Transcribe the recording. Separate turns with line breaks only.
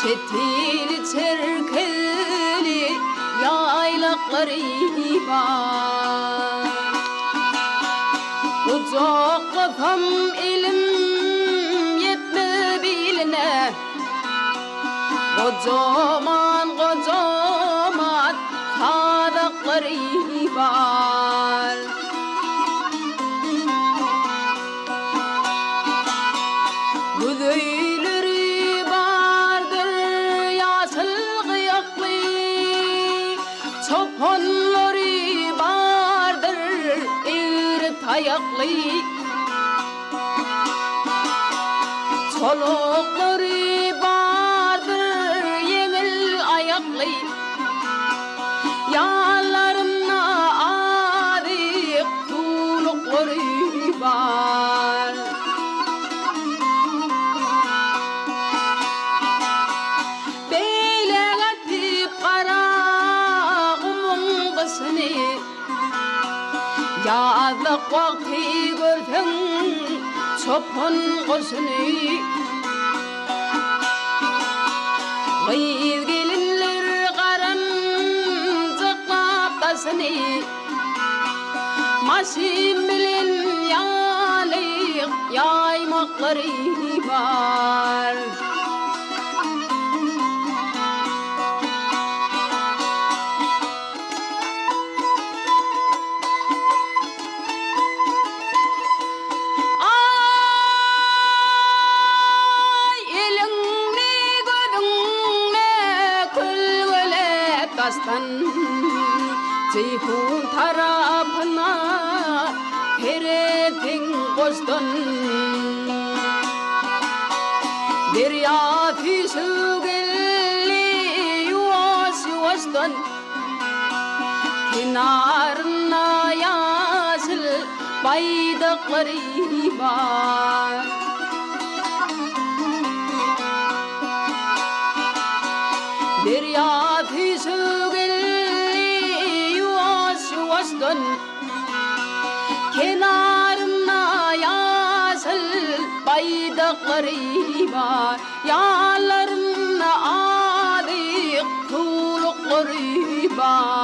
Çetili çerkeli yaylakları var. Uzak kafam ilim yetme biline, kocaman kocaman kadakları var. Güzeyleri vardır yasıl kıyaklı, çopanları vardır eğri tayaklı, çolukları vardır yengil ayaklı, yanlarına adik tulukları var. Yazlık vakti görsün çopan kuşunu, kıyız gelinler karancık kaptasını, maşin bilen yalık yaymakları var. Ceyhun tarafına teretin koştun, derya füsü gelli yuvaş yuvaştun, kenarına yaşıl baydakları var. Derya füsü kenarına yasıl baydakları var, yanlarına adik tulukları var.